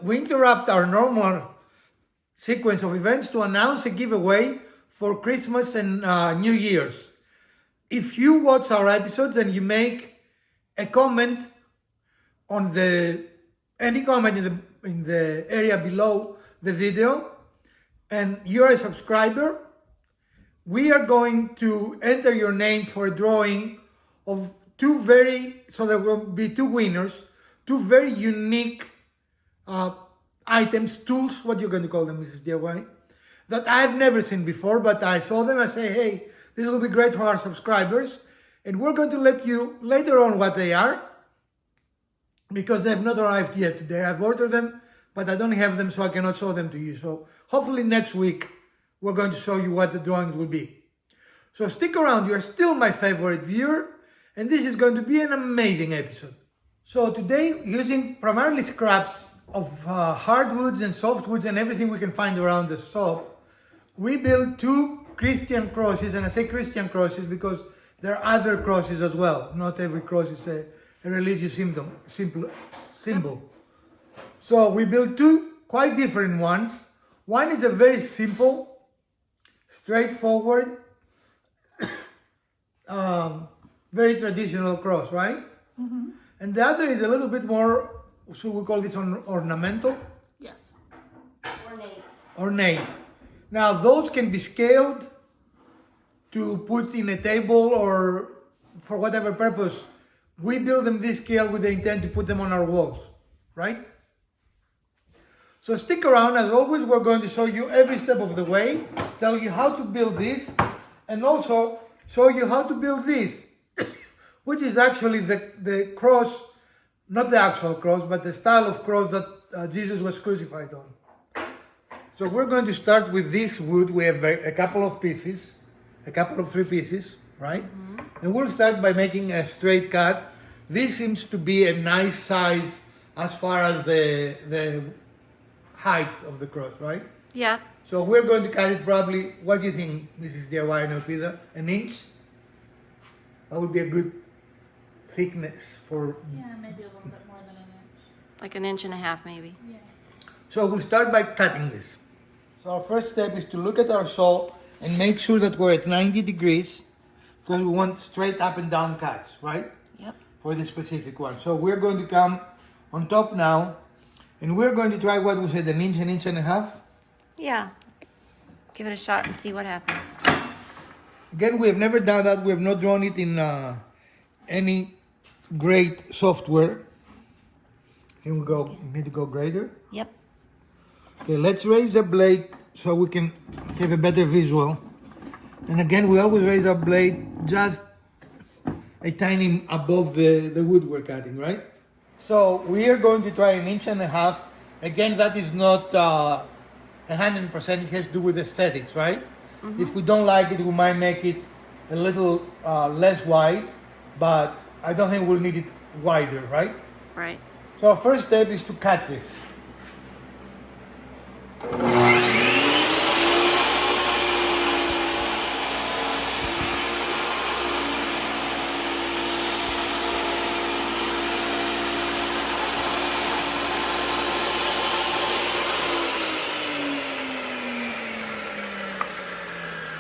we interrupt our normal sequence of events to announce a giveaway for Christmas and New Year's. If you watch our episodes and you make a comment on any comment in the area below the video, and you're a subscriber, we are going to enter your name for a drawing of so there will be two winners, two very unique items, tools, what you're going to call them, Mrs. DIY, that I've never seen before, but I saw them. I say, hey, this will be great for our subscribers. And we're going to let you later on what they are, because they've not arrived yet today. I've ordered them, but I don't have them, so I cannot show them to you. So hopefully next week, we're going to show you what the drawings will be. So stick around. You're still my favorite viewer, and this is going to be an amazing episode. So today, using primarily scraps of hardwoods and softwoods and everything we can find around the shop, we built two Christian crosses, and I say Christian crosses because there are other crosses as well. Not every cross is a religious symbol. So we built two quite different ones. One is a very simple, straightforward, very traditional cross, right? Mm-hmm. And the other is a little bit more, so we call this ornamental? Yes. Ornate. Now those can be scaled to put in a table or for whatever purpose. We build them this scale with the intent to put them on our walls, right? So stick around. As always, we're going to show you every step of the way, tell you how to build this, and also show you how to build this, which is actually the cross, not the actual cross, but the style of cross that Jesus was crucified on. So we're going to start with this wood. We have a couple of pieces, three pieces, right? Mm-hmm. And we'll start by making a straight cut. This seems to be a nice size as far as the height of the cross, right? Yeah. So we're going to cut it probably, what do you think, Mrs. DIY and Elpida? An inch? That would be a good thickness for... Yeah, maybe a little bit more than an inch. Like an inch and a half, maybe. Yeah. So we'll start by cutting this. So our first step is to look at our saw and make sure that we're at 90 degrees, because we want straight up and down cuts, right? Yep. For the specific one. So we're going to come on top now, and we're going to try what we said, an inch and a half. Yeah. Give it a shot and see what happens. Again, we have never done that. We have not drawn it in any great software. Can we need to go greater? Yep. Okay, let's raise the blade so we can have a better visual. And again, we always raise our blade just a tiny above the wood we're cutting, right? So we are going to try an inch and a half. Again, that is not 100%. It has to do with aesthetics, right? Mm-hmm. If we don't like it, we might make it a little less wide, but I don't think we'll need it wider, right? Right. So our first step is to cut this.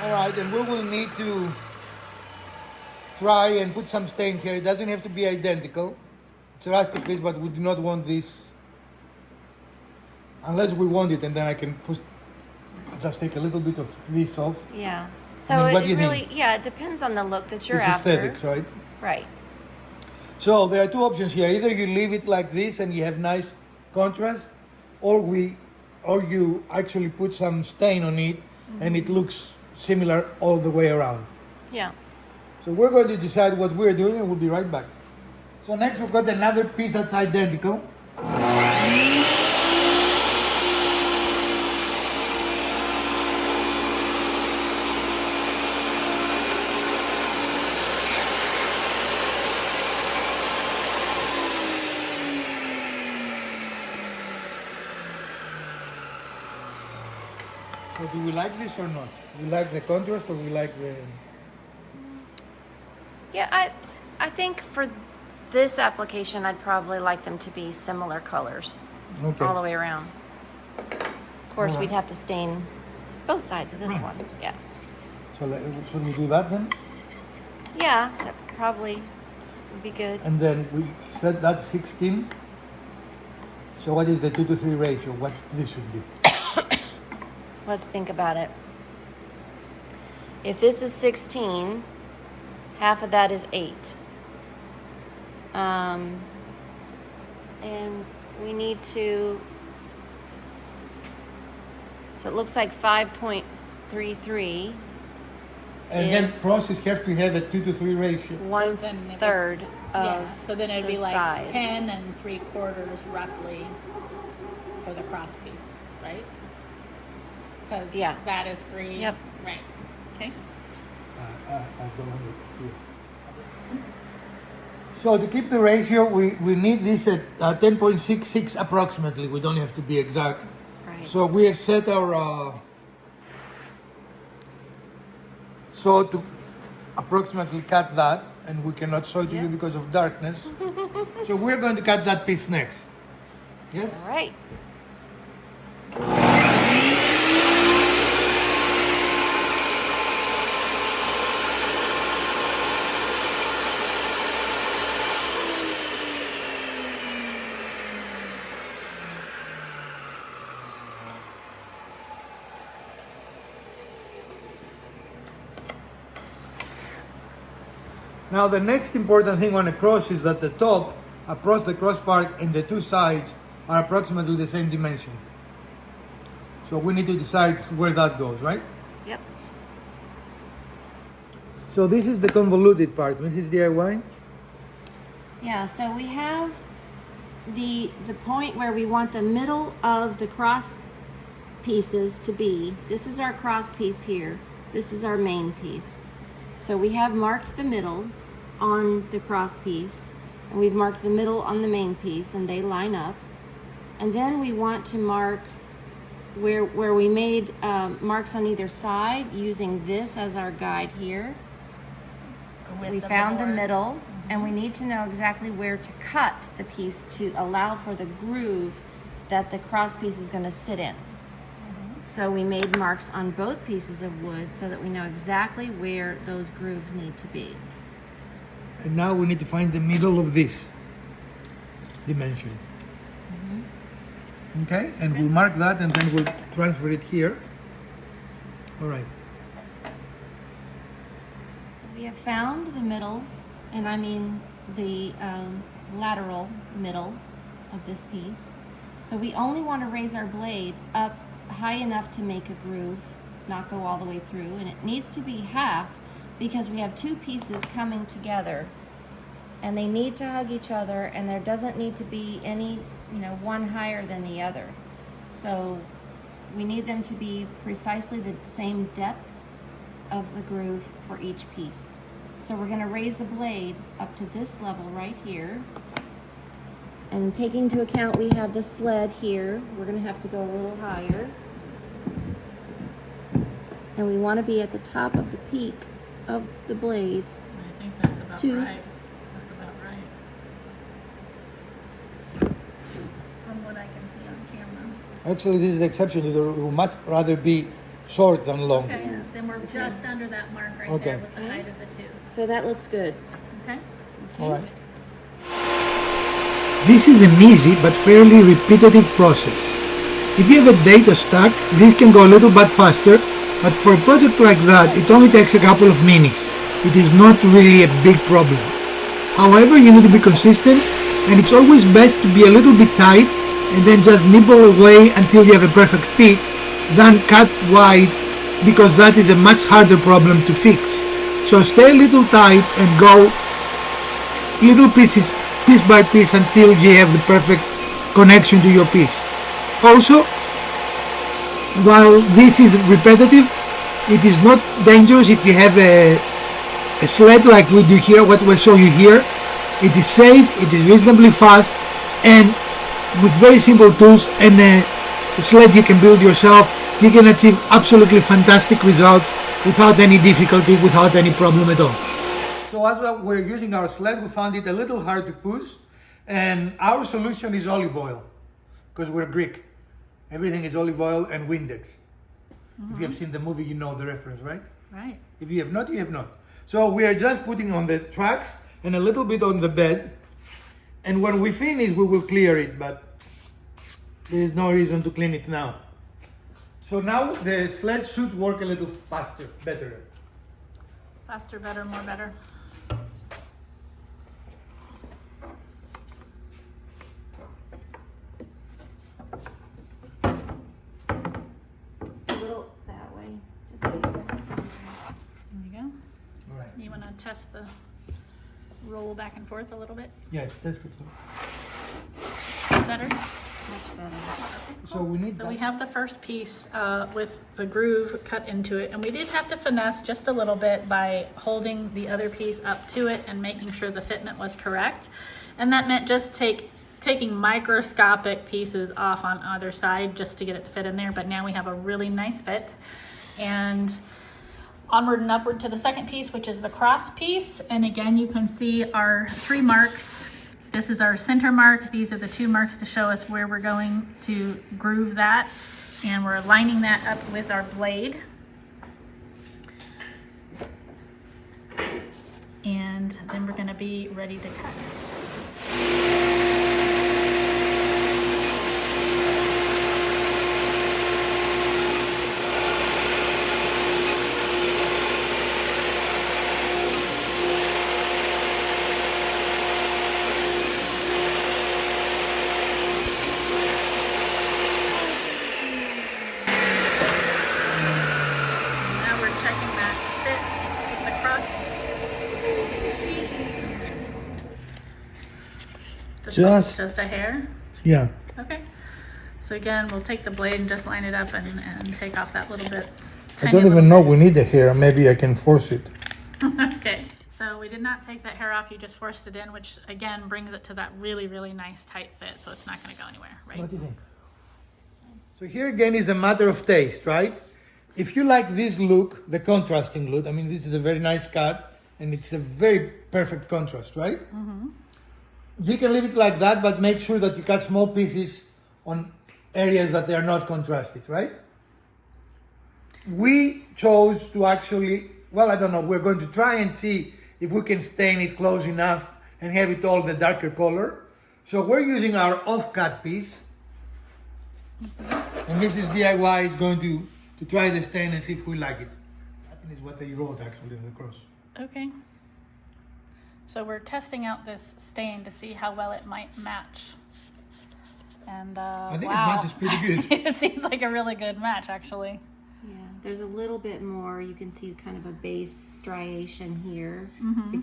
Alright, and we will need to try and put some stain here. It doesn't have to be identical. It's a rustic piece, but we do not want this unless we want it, and then I can just take a little bit of this off. Yeah. So what do you really, think? yeah, it depends on the look that you're It's after. aesthetics, right? Right. So there are two options here. Either you leave it like this and you have nice contrast, or you actually put some stain on it, mm-hmm. and it looks similar all the way around. Yeah. So we're going to decide what we're doing, and we'll be right back. So next we've got another piece that's identical. So do we like this or not? We like the contrast, or we like the... Yeah, I think for this application, I'd probably like them to be similar colors. Okay. all the way around. Of course, we'd have to stain both sides of this one. Yeah. So should we do that then? Yeah, that probably would be good. And then we said that's 16. So what is the 2 to 3 ratio? What this should be? Let's think about it. If this is 16, half of that is 8. And we need to, so it looks like 5.33. And then Is- crosses have to have a 2 to 3 ratio. One then if it- third of Yeah, so then it'd be the like size. 10 3/4 roughly for the cross piece, right? Because Yeah. that is 3. Yep. Right. Okay. I don't have it here. So to keep the ratio, we need this at 10.66 approximately. We don't have to be exact. Right. So we have set our saw to approximately cut that, and we cannot show it to you Yeah. because of darkness. So we're going to cut that piece next. Yes? All right. Now the next important thing on a cross is that the top, across the crossbar, and the two sides are approximately the same dimension. So we need to decide where that goes, right? Yep. So this is the convoluted part, Mrs. DIY. Yeah, so we have the point where we want the middle of the cross pieces to be. This is our cross piece here. This is our main piece. So we have marked the middle on the cross piece, and we've marked the middle on the main piece, and they line up. And then we want to mark where we made marks on either side using this as our guide here. We found the middle, and we need to know exactly where to cut the piece to allow for the groove that the cross piece is going to sit in. So we made marks on both pieces of wood so that we know exactly where those grooves need to be. And now we need to find the middle of this dimension. Okay, and we'll mark that and then we'll transfer it here. All right. So we have found the middle, and I mean the lateral middle of this piece. So we only want to raise our blade up high enough to make a groove, not go all the way through, and it needs to be half because we have two pieces coming together and they need to hug each other, and there doesn't need to be any, one higher than the other. So we need them to be precisely the same depth of the groove for each piece. So we're going to raise the blade up to this level right here. And taking into account we have the sled here, we're going to have to go a little higher. And we want to be at the top of the peak of the blade. I think that's about Tooth. right. That's about right. From what I can see on camera. Actually, this is the exception to the rule. We must rather be short than long. Okay, then we're just under that mark right Okay. there with the height of the tooth. So that looks good. Okay? All right. This is an easy but fairly repetitive process. If you have a data stack, this can go a little bit faster, but for a project like that, it only takes a couple of minutes. It is not really a big problem. However, you need to be consistent, and it's always best to be a little bit tight and then just nibble away until you have a perfect fit, than cut wide, because that is a much harder problem to fix. So stay a little tight and go little pieces, piece by piece, until you have the perfect connection to your piece. Also, while this is repetitive, it is not dangerous if you have a sled like we do here, what we'll show you here. It is safe, it is reasonably fast, and with very simple tools and a sled you can build yourself, you can achieve absolutely fantastic results without any difficulty, without any problem at all. So as we're using our sled, we found it a little hard to push, and our solution is olive oil. because we're Greek. Everything is olive oil and Windex. If you have seen the movie, you know the reference, right? Right. If you have not, you have not. So we are just putting on the tracks and a little bit on the bed. And when we finish, we will clear it, but there is no reason to clean it now. So now the sledge should work a little faster, better. Faster, better, more better. A little that way. Just like that. There you go. All right. You want to test the roll back and forth a little bit? Yes, that's the Better? Much better. So we need So that. we have the first piece with the groove cut into it, and we did have to finesse just a little bit by holding the other piece up to it and making sure the fitment was correct. And that meant just taking microscopic pieces off on either side just to get it to fit in there, but now we have a really nice fit. And onward and upward to the second piece, which is the cross piece. And again, you can see our 3 marks. This is our center mark. These are the 2 marks to show us where we're going to groove that. And we're lining that up with our blade. And then we're going to be ready to cut. Now we're checking that fit with the cross piece. Just a hair? Yeah. Okay. So again, we'll take the blade and just line it up and take off that little bit. I don't even know we need the hair. Maybe I can force it. Okay. So we did not take that hair off. You just forced it in, which again brings it to that really, really nice tight fit. So it's not going to go anywhere, right? What do you think? So here again is a matter of taste, right? If you like this look, the contrasting look, I mean, this is a very nice cut and it's a very perfect contrast, right? Mm-hmm. You can leave it like that, but make sure that you cut small pieces on areas that they are not contrasted, right? We chose to actually, well, I don't know, we're going to try and see if we can stain it close enough and have it all the darker color. So we're using our off-cut piece. And Mrs. DIY is going to try the stain and see if we like it. That is what they wrote actually in the cross. Okay. So we're testing out this stain to see how well it might match. And I think wow. it matches pretty good. It seems like a really good match, actually. Yeah, there's a little bit more. You can see kind of a base striation here.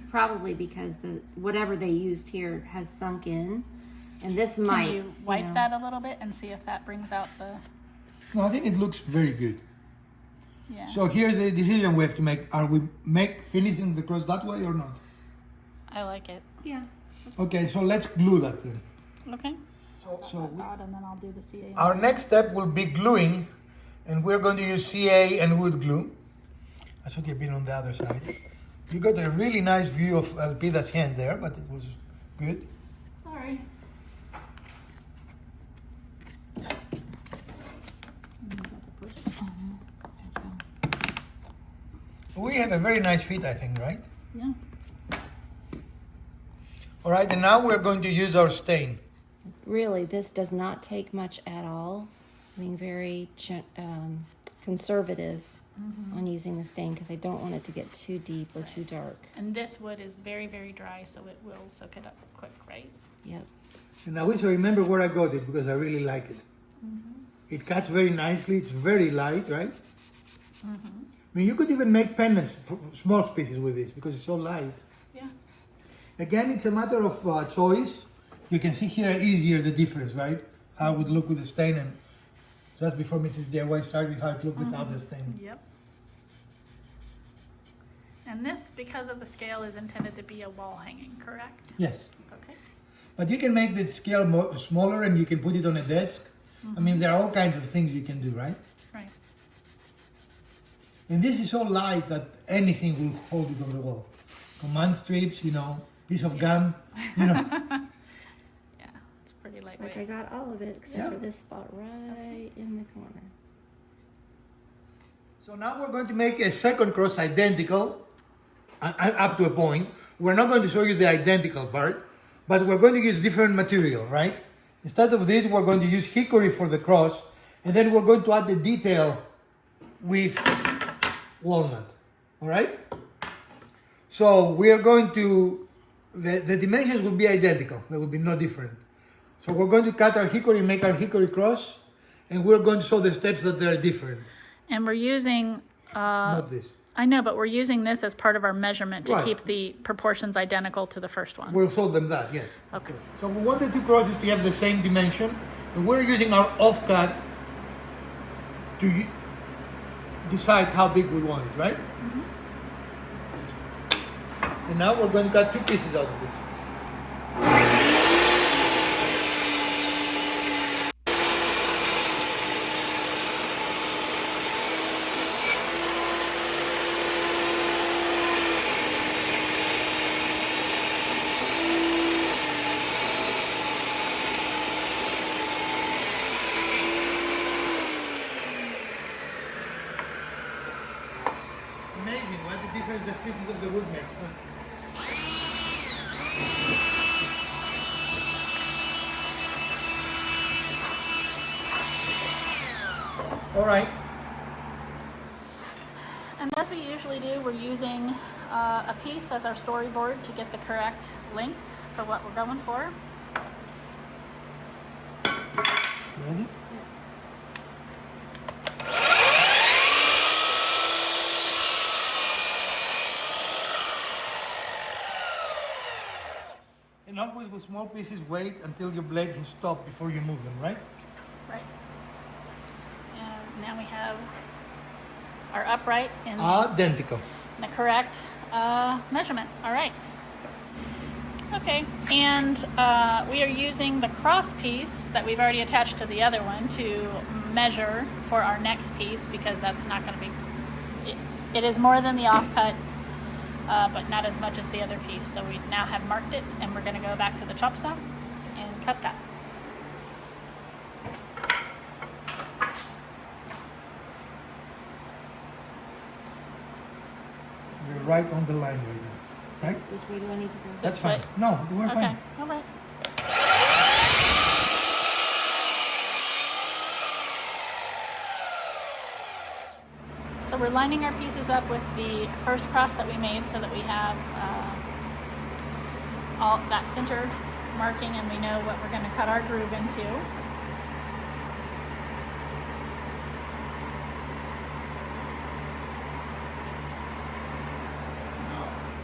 Probably because whatever they used here has sunk in. And this might. Can you wipe that a little bit and see if that brings out the... No, I think it looks very good. Yeah. So here's the decision we have to make. Are we finishing the cross that way or not? I like it. Yeah. Okay, so let's glue that then. Okay. So And then I'll do the CA. our next step will be gluing, and we're going to use CA and wood glue. I should have been on the other side. You got a really nice view of Elpida's hand there, but it was good. Sorry. We have a very nice fit, I think, right? Yeah. All right, and now we're going to use our stain. Really, this does not take much at all. Being very conservative on using the stain because I don't want it to get too deep or too dark. And this wood is very, very dry, so it will soak it up quick, right? Yep. And I wish I remember where I got it because I really like it. It cuts very nicely. It's very light, right? I mean, you could even make pendants, for small pieces with this because it's so light. Yeah. Again, it's a matter of choice. You can see here easier the difference, right? How it would look with the stain, and just before Mrs. DIY started, how it looked without the stain. Yep. And this, because of the scale, is intended to be a wall hanging, correct? Yes. Okay. But you can make the scale smaller and you can put it on a desk. I mean, there are all kinds of things you can do, right? Right. And this is so light that anything will hold it on the wall. Command strips, piece of gum, Yeah, it's pretty Looks lightweight. like I got all of it except Yeah. for this spot right in the corner. So now we're going to make a second cross identical, up to a point. We're not going to show you the identical part, but we're going to use different material, right? Instead of this, we're going to use hickory for the cross, and then we're going to add the detail with walnut, all right? So we are going to, the dimensions will be identical. There will be no different. So we're going to cut our hickory, make our hickory cross, and we're going to show the steps that they're different. And we're using, Not this. I know, but we're using this as part of our measurement to Right. keep the proportions identical to the first one. We'll show them that, yes. Okay. So we want the two crosses to have the same dimension, and we're using our offcut to decide how big we want it, right? Mm-hmm. And now we're going to cut two pieces out of this. Amazing what the difference the species of the wood makes, huh? All right. And as we usually do, we're using a piece as our storyboard to get the correct length for what we're going for. Ready? And always with small pieces, wait until your blade has stopped before you move them, right? Right. And now we have our upright in Identical. the correct measurement. All right. Okay, and we are using the cross piece that we've already attached to the other one to measure for our next piece, because that's not going to be, it is more than the offcut, but not as much as the other piece. So we now have marked it, and we're going to go back to the chop saw and cut that. We're right on the line right now. Right? Which way do I need to go? That's This fine. way? No, we're Okay, fine. all right. So we're lining our pieces up with the first cross that we made so that we have all that center marking, and we know what we're going to cut our groove into.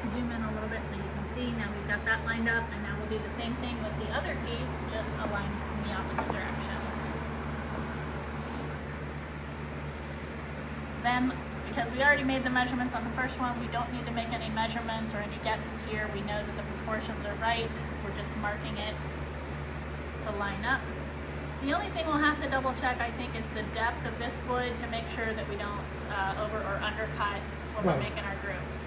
Zoom in a little bit so you can see. Now we've got that lined up, and now we'll do the same thing with the other piece, just aligned in the opposite direction. Then, because we already made the measurements on the first one, we don't need to make any measurements or any guesses here. We know that the proportions are right. We're just marking it to line up. The only thing we'll have to double check, I think, is the depth of this wood to make sure that we don't over or undercut when we're Right. making our grooves.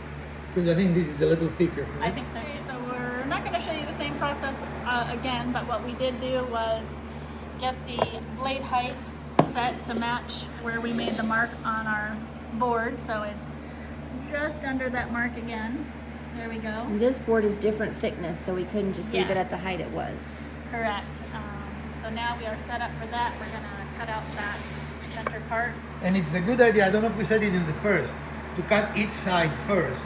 Because I think this is a little thicker. I Right? think so too. So we're not going to show you the same process again, but what we did do was get the blade height set to match where we made the mark on our board. So it's just under that mark again. There we go. And this board is different thickness, so we couldn't just leave it Yes. at the height it was. Correct. So now we are set up for that. We're going to cut out that center part. And it's a good idea, I don't know if we said it in the first, to cut each side first.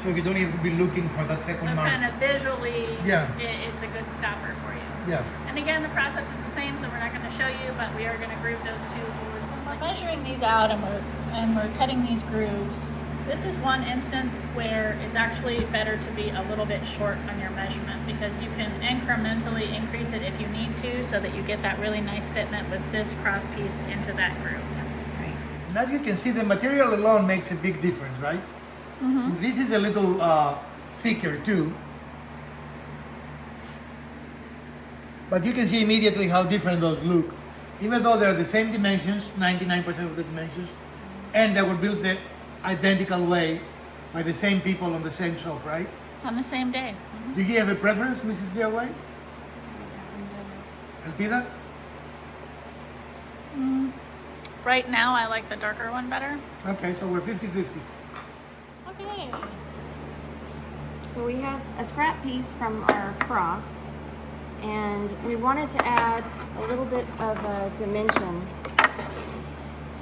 So you don't have to be looking for that second So mark. kind of visually, Yeah. it's a good stopper for you. Yeah. And again, the process is the same, so we're not going to show you, but we are going to groove those two boards. We're measuring these out, and we're cutting these grooves. This is one instance where it's actually better to be a little bit short on your measurement, because you can incrementally increase it if you need to, so that you get that really nice fitment with this cross piece into that groove. Right. And as you can see, the material alone makes a big difference, right? Mm-hmm. This is a little thicker too. But you can see immediately how different those look. Even though they're the same dimensions, 99% of the dimensions, and they were built the identical way by the same people on the same shop, right? On the same day. Do you have a preference, Mrs. DIY? Alpida? Right now, I like the darker one better. Okay, so we're 50-50. Okay. So we have a scrap piece from our cross, and we wanted to add a little bit of a dimension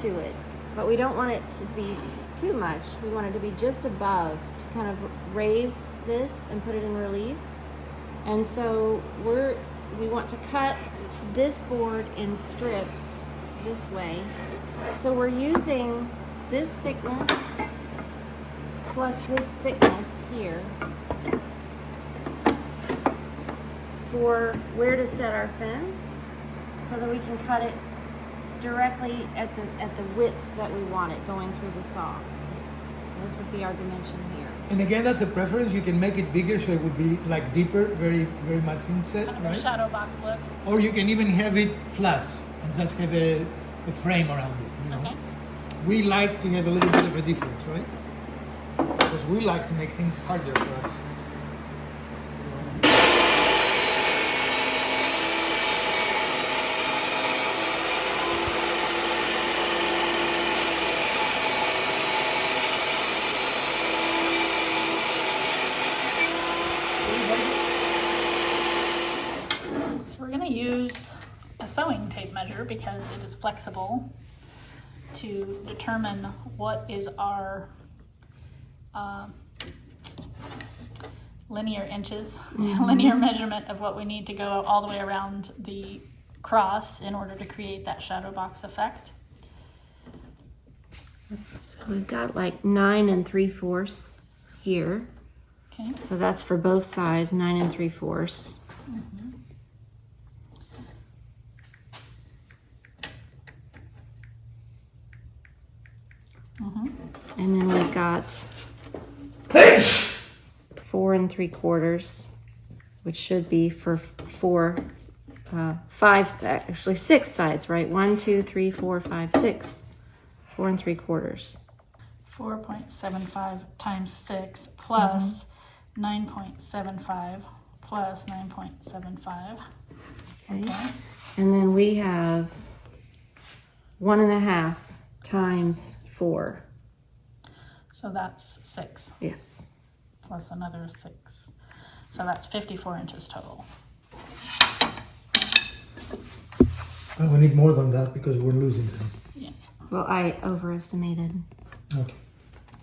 to it, but we don't want it to be too much. We want it to be just above to kind of raise this and put it in relief. And so we want to cut this board in strips this way. So we're using this thickness plus this thickness here for where to set our fence, so that we can cut it directly at the width that we want it going through the saw. This would be our dimension here. And again, that's a preference. You can make it bigger so it would be like deeper, very, very much inset, Kind of a right? shadow box look. Or you can even have it flush and just have a frame around it, you know? Okay. We like to have a little bit of a difference, right? Because we like to make things harder for us. So we're going to use a sewing tape measure because it is flexible to determine what is our linear inches, linear measurement of what we need to go all the way around the cross in order to create that shadow box effect. So we've got like 9 3/4 here. Okay. So that's for both sides, 9 3/4. And then we've got 4 3/4, which should be for 5, actually 6 sides, right? 1, 2, 3, 4, 5, 6. 4 3/4. 4.75 times 6 plus 9.75 plus 9.75. Okay. And then we have 1.5 times 4. So that's 6 Yes. plus another 6. So that's 54 inches total. And we need more than that because we're losing some. Yeah. Well, I overestimated. Okay.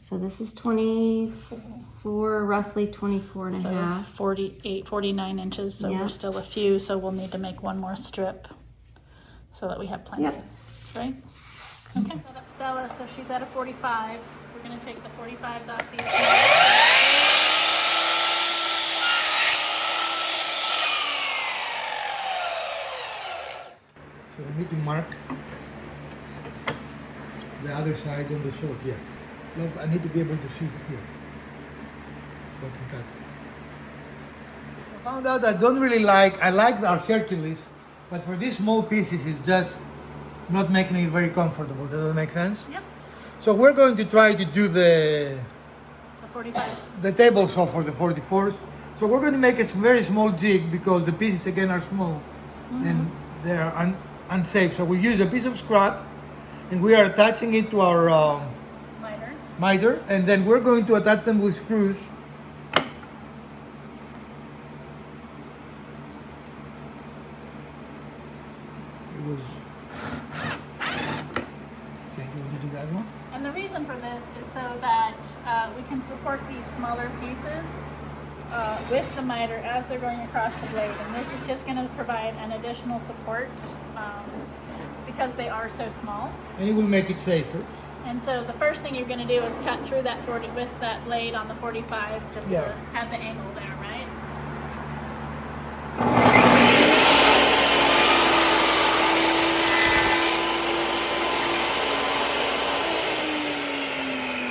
So this is 24, roughly 24 and a So half. 48, 49 inches. So Yeah. there's still a few. So we'll need to make one more strip so that we have plenty. Yep. Right? Okay. Set up Stella. So she's at a 45. We're going to take the 45s off the edge. So we need to mark the other side on the sword, yeah. Love, I need to be able to see it here. So I can cut it. I found out I don't really like, I like our Hercules, but for these small pieces it's just not making me very comfortable. Does that make sense? Yep. So we're going to try to do the The 45. table saw for the 44s. So we're going to make a very small jig because the pieces again are small and they are unsafe. So we use a piece of scrap and we are attaching it to our Lighter. miter, and then we're going to attach them with screws. It was okay. You want to do that one? And the reason for this is so that we can support these smaller pieces with the miter as they're going across the blade. And this is just going to provide an additional support because they are so small. And it will make it safer. And so the first thing you're going to do is cut through that 40 with that blade on the 45 just Yeah. to have the angle there, right?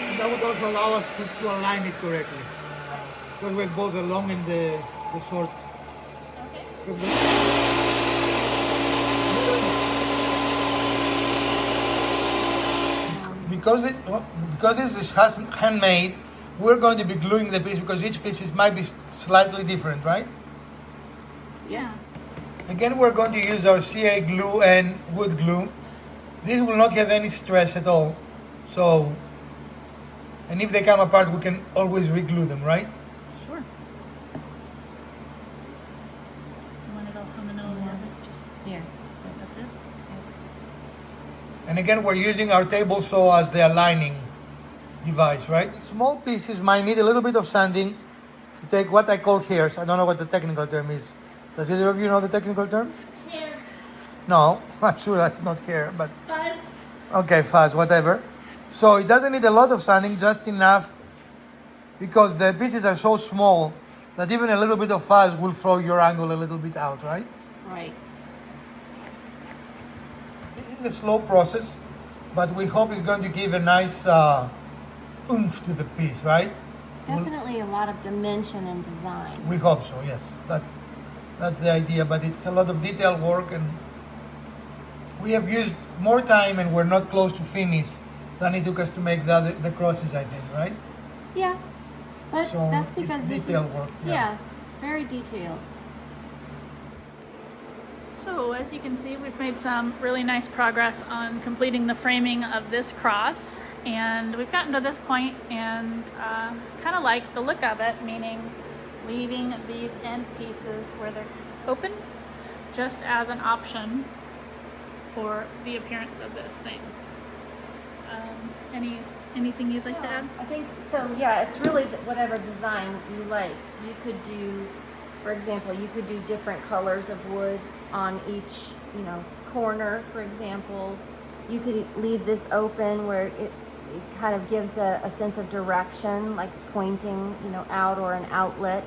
And that would also allow us to align it correctly. Because we have both the long and the short. Okay. Because this is handmade, we're going to be gluing the piece because each piece might be slightly different, right? Yeah. Again, we're going to use our CA glue and wood glue. This will not have any stress at all. So, and if they come apart, we can always re-glue them, right? Sure. You want it also in the middle of the oven? Just Here. that's it. And again, we're using our table saw as the aligning device, right? Small pieces might need a little bit of sanding to take what I call hairs. I don't know what the technical term is. Does either of you know the technical term? Here, No, I'm sure that's not hair, but fuzz. okay, fuzz, whatever. So it doesn't need a lot of sanding, just enough, because the pieces are so small that even a little bit of fuzz will throw your angle a little bit out, right? Right. This is a slow process, but we hope it's going to give a nice oomph to the piece, right? Definitely a lot of dimension and design. We hope so, yes. That's the idea, but it's a lot of detail work, and we have used more time and we're not close to finish than it took us to make the crosses, I think, right? Yeah. But So that's it's because this detail is work, yeah, very detailed. So as you can see, we've made some really nice progress on completing the framing of this cross, and we've gotten to this point and kind of like the look of it, meaning leaving these end pieces where they're open just as an option for the appearance of this thing. Anything you'd like to add? I think so. Yeah, it's really whatever design you like. You could do, for example, you could do different colors of wood on each, corner. For example, you could leave this open where it kind of gives a sense of direction, like pointing, out or an outlet.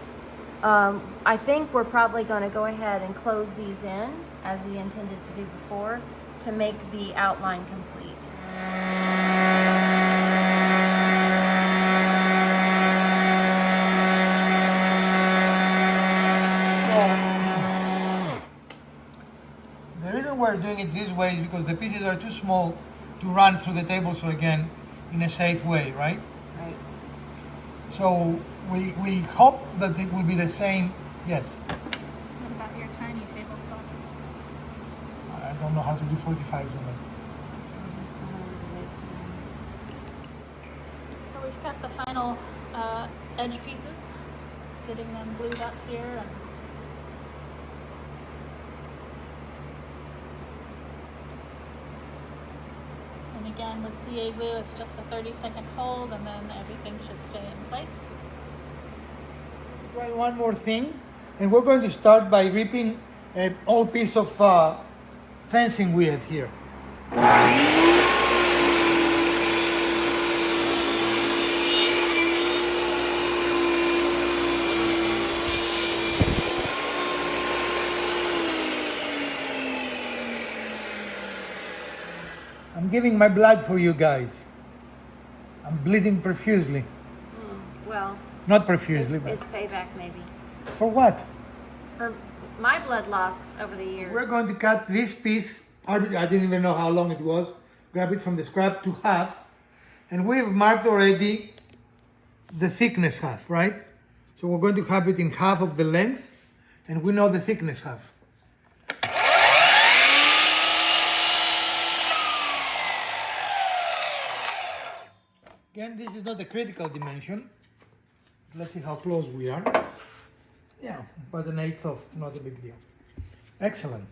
I think we're probably going to go ahead and close these in as we intended to do before to make the outline complete. The reason we're doing it this way is because the pieces are too small to run through the table saw again in a safe way, right? Right. So we hope that it will be the same. Yes. What about your tiny table saw? I don't know how to do 45s on that. So we've got the final edge pieces, getting them glued up here. And again, with CA glue, it's just a 30-second hold, and then everything should stay in place. Try one more thing, and we're going to start by ripping an old piece of fencing we have here. I'm giving my blood for you guys. I'm bleeding profusely. Well, Not profusely, but it's payback maybe for what? for my blood loss over the years. We're going to cut this piece, I didn't even know how long it was, grab it from the scrap to half, and we've marked already the thickness half, right? So we're going to have it in half of the length, and we know the thickness half. Again, this is not a critical dimension. Let's see how close we are. Yeah, about 1/8 of, not a big deal. Excellent.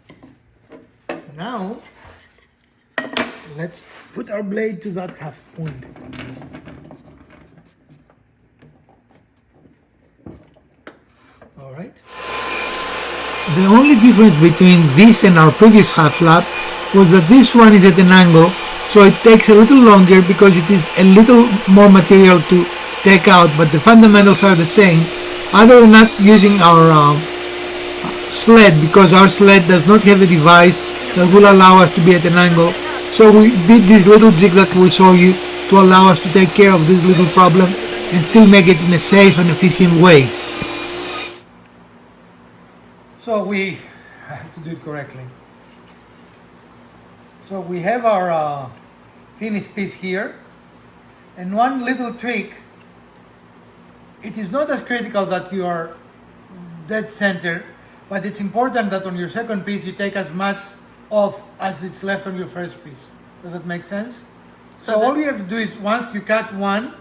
Now, let's put our blade to that half point. All right. The only difference between this and our previous half lap was that this one is at an angle, so it takes a little longer because it is a little more material to take out, but the fundamentals are the same, other than not using our sled, because our sled does not have a device that will allow us to be at an angle. So we did this little jig that we show you to allow us to take care of this little problem and still make it in a safe and efficient way. So I have to do it correctly. So we have our finished piece here, and one little trick, it is not as critical that you are dead center But it's important that on your second piece you take as much off as it's left on your first piece. Does that make sense? So all you have to do is once you cut one,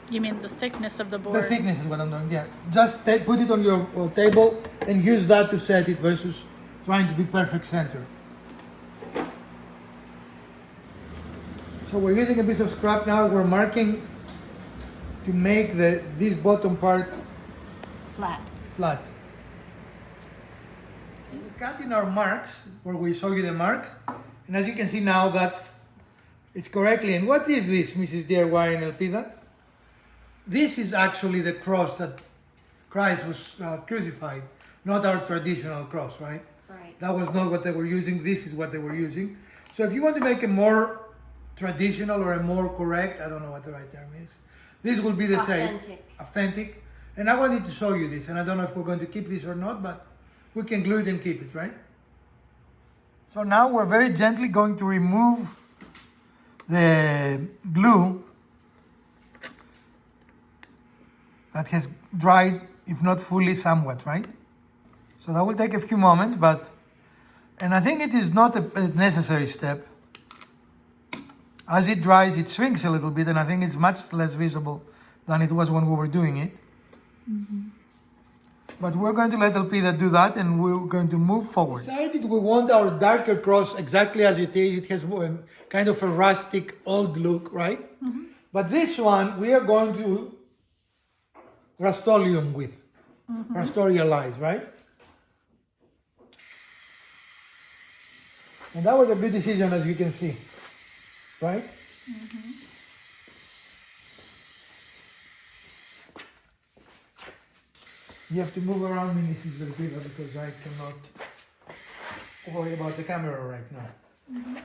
You mean the thickness of the board? the thickness is what I'm doing, yeah. Just put it on your table and use that to set it versus trying to be perfect center. So we're using a piece of scrap now. We're marking to make this bottom part Flat. flat. We're cutting our marks where we show you the marks, and as you can see now, it's correctly. And what is this, Mrs. DIY and Elpida? This is actually the cross that Christ was crucified, not our traditional cross, right? Right. That was not what they were using. This is what they were using. So if you want to make a more traditional or a more correct, I don't know what the right term is, this will be the same. Authentic. And I wanted to show you this, and I don't know if we're going to keep this or not, but we can glue it and keep it, right? So now we're very gently going to remove the glue that has dried, if not fully, somewhat, right? So that will take a few moments, and I think it is not a necessary step. As it dries, it shrinks a little bit, and I think it's much less visible than it was when we were doing it. Mm-hmm. But we're going to let Elpida do that, and we're going to move forward. Decided we want our darker cross exactly as it is. It has kind of a rustic, old look, right? Mm-hmm. But this one, we are going to Rust-Oleum with, Rastorialize, right? And that was a good decision, as you can see, right? Mm-hmm. You have to move around me, Mrs. Elpida, because I cannot worry about the camera right now. Mm-hmm.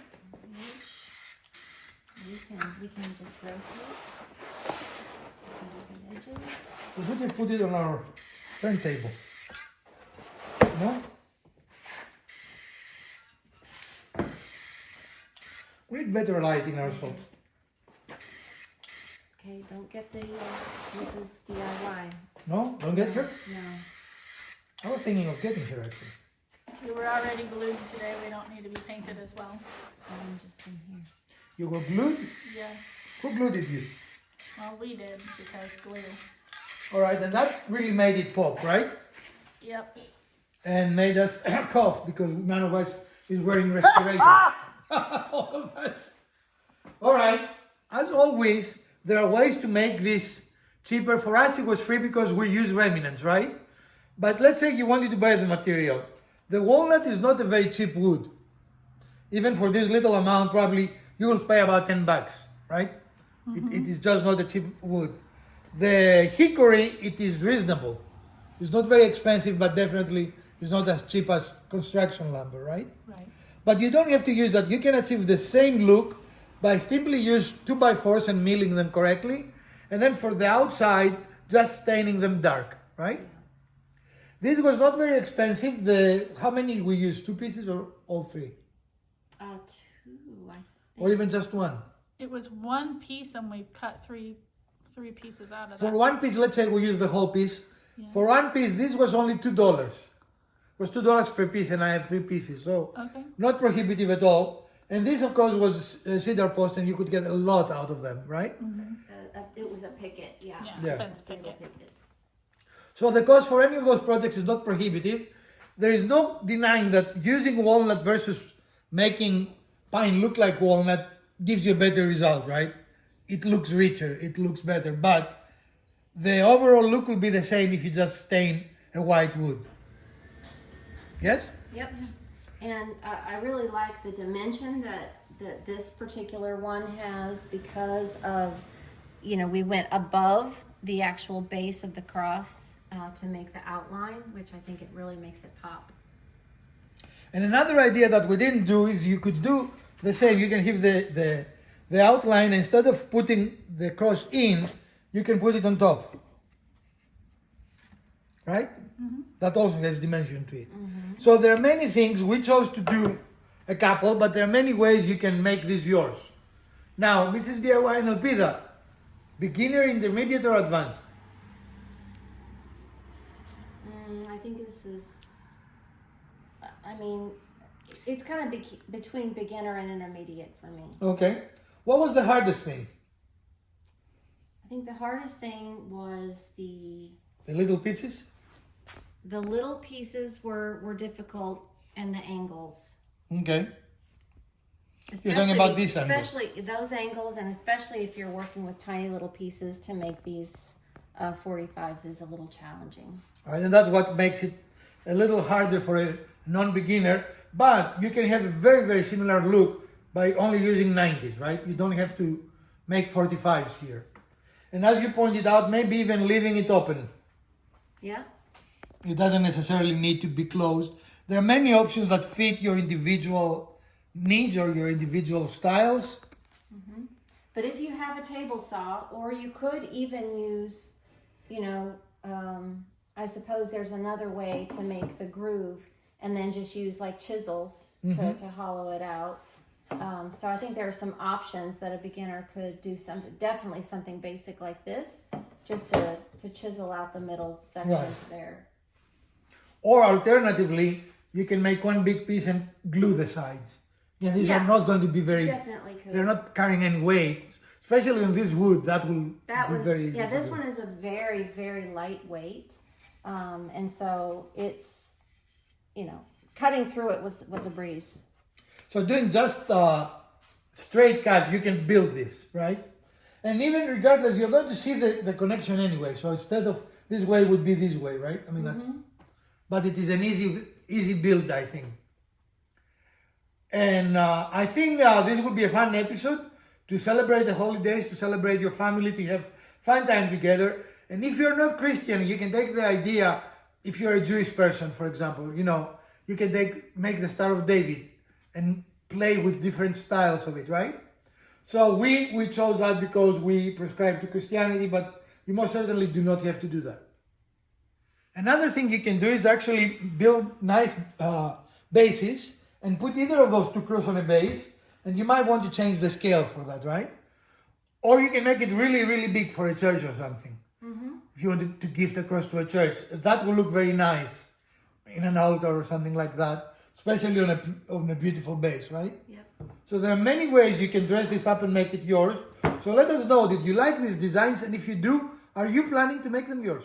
We can just rotate. We can do the edges. We could put it on our turntable. No? We need better lighting ourselves. Okay, don't get the Mrs. DIY. No? Don't get her? No. I was thinking of getting her actually. We were already glued today. We don't need to be painted as well. I'm just in here. You were glued? Yes. Who glued it you? Well, we did because glue. Alright, and that really made it pop, right? Yep. And made us cough because none of us is wearing respirators. All of us. Alright, as always, there are ways to make this cheaper. For us, it was free because we use remnants, right? But let's say you wanted to buy the material. The walnut is not a very cheap wood. Even for this little amount, probably you will pay about $10, right? Mm-hmm. It is just not a cheap wood. The hickory, it is reasonable. It's not very expensive, but definitely it's not as cheap as construction lumber, right? Right. But you don't have to use that. You can achieve the same look by simply use 2x4s and milling them correctly. And then for the outside, just staining them dark, right? This was not very expensive. How many we used? 2 pieces or all 3? 2, I think. Or even just 1? It was 1 piece, and we cut three pieces out of For that. 1 piece, let's say we use the whole piece. Yeah. For 1 piece, this was only $2. It was $2 per piece, and I have 3 pieces, so not prohibitive at all. And this, of course, was a cedar post, and you could get a lot out of them, right? Mm-hmm. It was a picket, yeah. Fence picket. So the cost for any of those projects is not prohibitive. There is no denying that using walnut versus making pine look like walnut gives you a better result, right? It looks richer, it looks better, but the overall look will be the same if you just stain a white wood. Yes? Yep. And I really like the dimension that this particular one has because of, we went above the actual base of the cross to make the outline, which I think it really makes it pop. And another idea that we didn't do is you could do the same. You can have the outline, instead of putting the cross in, you can put it on top. Right? Mm-hmm. That also has dimension to it. Mm-hmm. So there are many things. We chose to do a couple, but there are many ways you can make this yours. Now, Mrs. DIY and Elpida, beginner, intermediate, or advanced? I think this is, I mean, it's kind of between beginner and intermediate for me. Okay. What was the hardest thing? I think the hardest thing was the little pieces? the little pieces were difficult, and the angles. Okay. You're talking about these angles. Especially those angles, and especially if you're working with tiny little pieces, to make these 45s is a little challenging. All right, and that's what makes it a little harder for a non-beginner, but you can have a very, very similar look by only using 90s, right? You don't have to make 45s here. And as you pointed out, maybe even leaving it open. Yeah. It doesn't necessarily need to be closed. There are many options that fit your individual needs or your individual styles. Mm-hmm. But if you have a table saw, or you could even use, you know, I suppose there's another way to make the groove and then just use like chisels to hollow it out. So I think there are some options that a beginner could do, definitely something basic like this, just to chisel out the middle sections there. Or alternatively, you can make one big piece and glue the sides. Yeah, these are not going to be very, definitely could. They're not carrying any weight, especially on this wood, that would be very easy. Yeah, this one is a very, very lightweight. And so it's, you know, cutting through it was a breeze. So doing just straight cuts, you can build this, right? And even regardless, you're going to see the connection anyway. So instead of this way would be this way, right? I mean, that's, but it is an easy build, I think. And I think this would be a fun episode to celebrate the holidays, to celebrate your family, to have fun time together. And if you're not Christian, you can take the idea, if you're a Jewish person, for example, you know, you can make the Star of David and play with different styles of it, right? So we chose that because we prescribe to Christianity, but you most certainly do not have to do that. Another thing you can do is actually build nice bases and put either of those two cross on a base, and you might want to change the scale for that, right? Or you can make it really, really big for a church or something. If you want to gift a cross to a church, that will look very nice in an altar or something like that, especially on a beautiful base, right? Yep. So there are many ways you can dress this up and make it yours. So let us know, did you like these designs? And if you do, are you planning to make them yours?